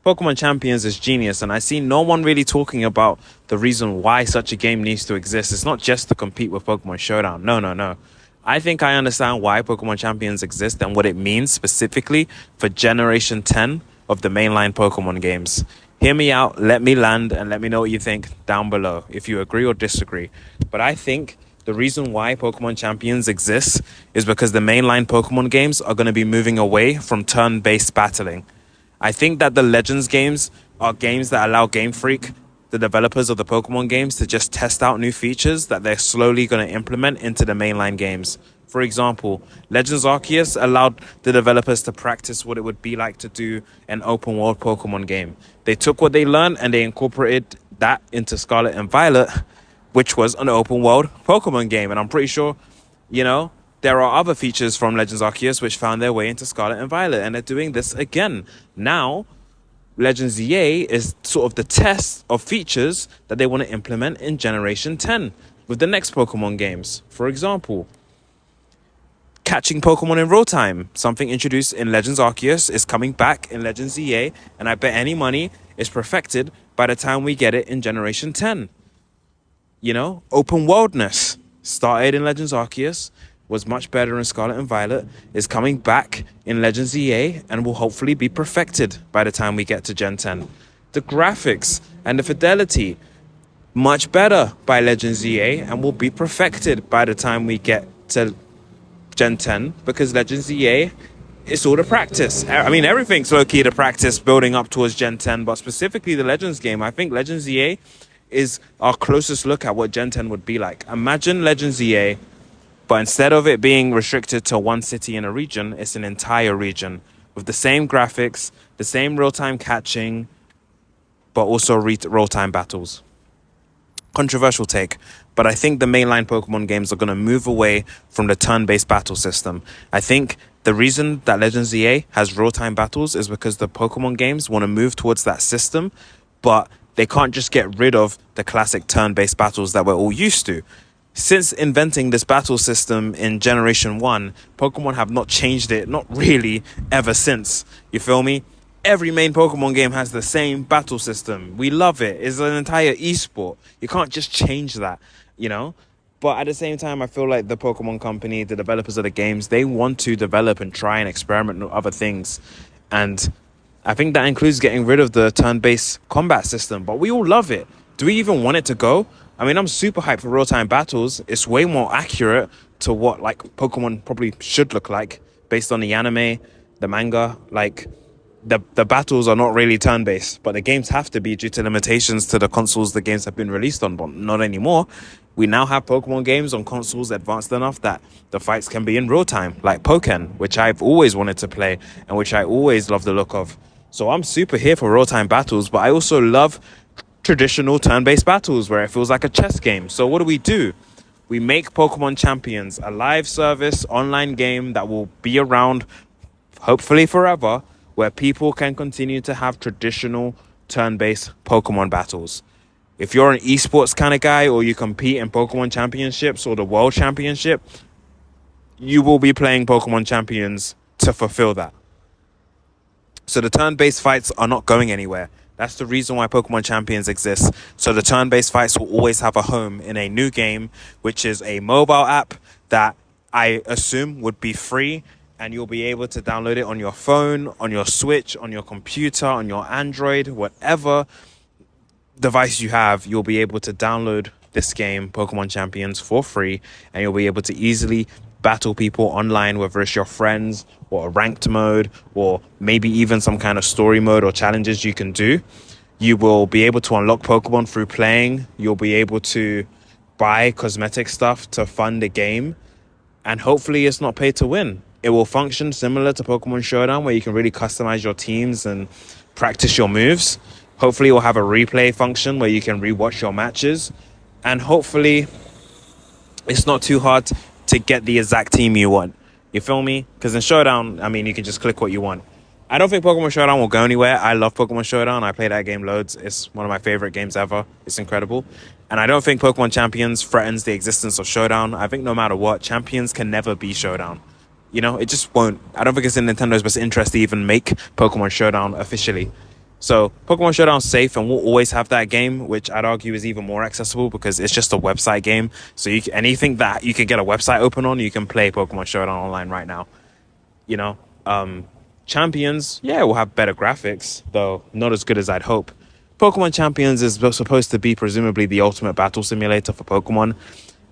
Pokemon Champions is genius, and I see no one really talking about the reason why such a game needs to exist. It's not just to compete with Pokemon Showdown. No. I think I understand why Pokemon Champions exist and what it means specifically for Generation 10 of the mainline Pokemon games. Hear me out, let me land, and let me know what you think down below, if you agree or disagree. But I think the reason why Pokemon Champions exists is because the mainline Pokemon games are going to be moving away from turn-based battling. I think that the Legends games are games that allow Game Freak, the developers of the Pokemon games, to just test out new features that they're slowly going to implement into the mainline games. For example, Legends Arceus allowed the developers to practice what it would be like to do an open world Pokemon game. They took what they learned and they incorporated that into Scarlet and Violet, which was an open world Pokemon game. And I'm pretty sure, there are other features from Legends Arceus which found their way into Scarlet and Violet, and they're doing this again. Now, Legends EA is sort of the test of features that they want to implement in Generation 10 with the next Pokemon games. For example, catching Pokemon in real time, something introduced in Legends Arceus, is coming back in Legends EA, and I bet any money is perfected by the time we get it in Generation 10. Open worldness started in Legends Arceus, was much better in Scarlet and Violet, is coming back in Legends EA, and will hopefully be perfected by the time we get to Gen 10. The graphics and the fidelity, much better by Legends EA, and will be perfected by the time we get to Gen 10, because Legends EA is all the practice. I mean, everything's low-key to practice building up towards Gen 10, but specifically the Legends game, I think Legends EA is our closest look at what Gen 10 would be like. Imagine Legends EA, but instead of it being restricted to one city in a region, it's an entire region with the same graphics, the same real-time catching, but also real-time battles. Controversial take, but I think the mainline Pokemon games are going to move away from the turn-based battle system. I think the reason that Legends EA has real-time battles is because the Pokemon games want to move towards that system, but they can't just get rid of the classic turn-based battles that we're all used to. Since inventing this battle system in Generation 1, Pokemon have not changed it, not really, ever since. You feel me? Every main Pokemon game has the same battle system. We love it. It's an entire esport. You can't just change that, But at the same time, I feel like the Pokemon company, the developers of the games, they want to develop and try and experiment with other things. And I think that includes getting rid of the turn-based combat system. But we all love it. Do we even want it to go? I mean, I'm super hyped for real-time battles. It's way more accurate to what Pokemon probably should look like based on the anime, the manga. The battles are not really turn-based, but the games have to be due to limitations to the consoles the games have been released on, but not anymore. We now have Pokemon games on consoles advanced enough that the fights can be in real time, like Pokken, which I've always wanted to play and which I always love the look of. So I'm super here for real-time battles, but I also love traditional turn-based battles where it feels like a chess game. So what do? We make Pokemon Champions a live service online game that will be around hopefully forever, where people can continue to have traditional turn-based Pokemon battles. If you're an esports kind of guy, or you compete in Pokemon Championships or the World Championship, you will be playing Pokemon Champions to fulfill that. So the turn-based fights are not going anywhere. That's the reason why Pokemon Champions exists. So the turn-based fights will always have a home in a new game, which is a mobile app that I assume would be free, and you'll be able to download it on your phone, on your Switch, on your computer, on your Android, whatever device you have. You'll be able to download this game, Pokemon Champions, for free, and you'll be able to easily battle people online, whether it's your friends or a ranked mode, or maybe even some kind of story mode or challenges you can do. You will be able to unlock Pokemon through playing. You'll be able to buy cosmetic stuff to fund the game, and hopefully it's not pay to win. It will function similar to Pokemon Showdown, where you can really customize your teams and practice your moves. Hopefully it will have a replay function where you can rewatch your matches, and hopefully it's not too hard to get the exact team you want. You feel me? Because in Showdown, I mean, you can just click what you want. I don't think Pokemon Showdown will go anywhere. I love Pokemon Showdown. I play that game loads. It's one of my favorite games ever. It's incredible. And I don't think Pokemon Champions threatens the existence of Showdown. I think no matter what, Champions can never be Showdown. It just won't. I don't think it's in Nintendo's best interest to even make Pokemon Showdown officially. So Pokemon Showdown's safe and will always have that game, which I'd argue is even more accessible because it's just a website game. So anything that you can get a website open on, you can play Pokemon Showdown online right now. You know, Champions, yeah, will have better graphics, though not as good as I'd hope. Pokemon Champions is supposed to be presumably the ultimate battle simulator for Pokemon.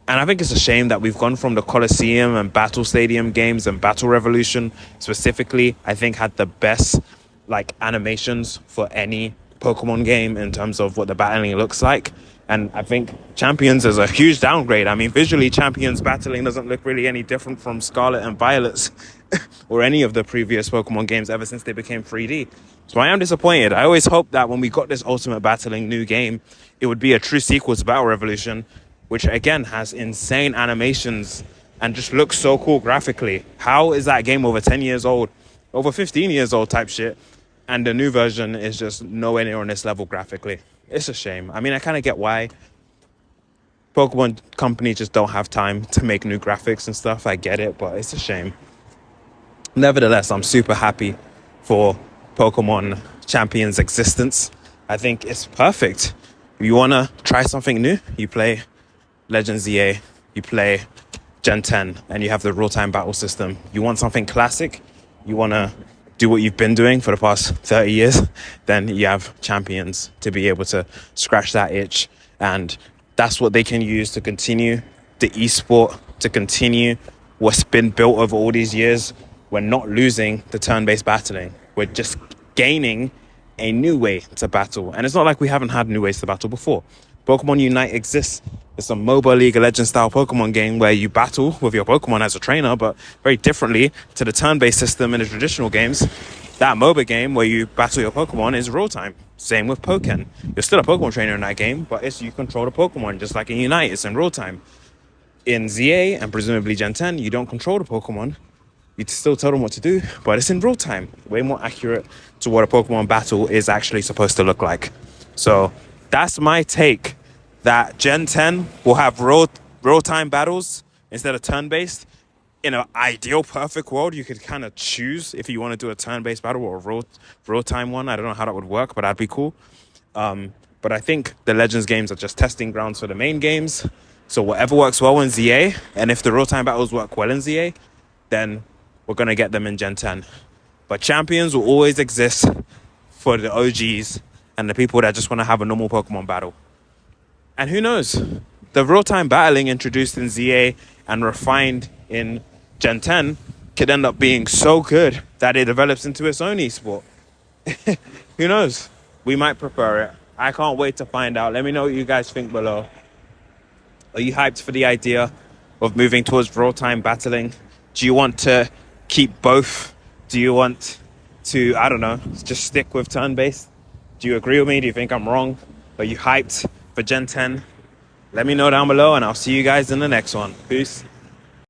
And I think it's a shame that we've gone from the Coliseum and Battle Stadium games, and Battle Revolution specifically, I think had the best like animations for any Pokemon game in terms of what the battling looks like. And I think Champions is a huge downgrade. I mean, visually, Champions battling doesn't look really any different from Scarlet and Violet's or any of the previous Pokemon games ever since they became 3D. So I am disappointed. I always hoped that when we got this Ultimate Battling new game, it would be a true sequel to Battle Revolution, which again has insane animations and just looks so cool graphically. How is that game over 10 years old, over 15 years old type shit, and the new version is just nowhere near on this level graphically? It's a shame. I mean, I kind of get why Pokemon company just don't have time to make new graphics and stuff. I get it, but it's a shame. Nevertheless, I'm super happy for Pokemon Champions existence. I think it's perfect. If you want to try something new, you play Legends EA, you play Gen 10, and you have the real-time battle system. You want something classic, you want to do what you've been doing for the past 30 years, then you have Champions to be able to scratch that itch. And that's what they can use to continue the esport, to continue what's been built over all these years. We're not losing the turn-based battling. We're just gaining a new way to battle. And it's not like we haven't had new ways to battle before. Pokemon Unite exists. It's a mobile League of Legends style Pokemon game where you battle with your Pokemon as a trainer, but very differently to the turn-based system in the traditional games. That MOBA game where you battle your Pokemon is real-time. Same with Pokken. You're still a Pokemon trainer in that game, but you control the Pokemon just like in Unite. It's in real-time. In ZA and presumably Gen 10, you don't control the Pokemon. You still tell them what to do, but it's in real-time. Way more accurate to what a Pokemon battle is actually supposed to look like. So that's my take, that Gen 10 will have real-time battles instead of turn-based. In an ideal, perfect world, you could kind of choose if you want to do a turn-based battle or a real-time one. I don't know how that would work, but that'd be cool. But I think the Legends games are just testing grounds for the main games. So whatever works well in ZA, and if the real-time battles work well in ZA, then we're going to get them in Gen 10. But Champions will always exist for the OGs and the people that just want to have a normal Pokemon battle. And who knows? The real-time battling introduced in ZA and refined in Gen 10 could end up being so good that it develops into its own esport. Who knows? We might prefer it. I can't wait to find out. Let me know what you guys think below. Are you hyped for the idea of moving towards real-time battling? Do you want to keep both? Do you want to, I don't know, just stick with turn-based? Do you agree with me? Do you think I'm wrong? Are you hyped for Gen 10? Let me know down below, and I'll see you guys in the next one. Peace.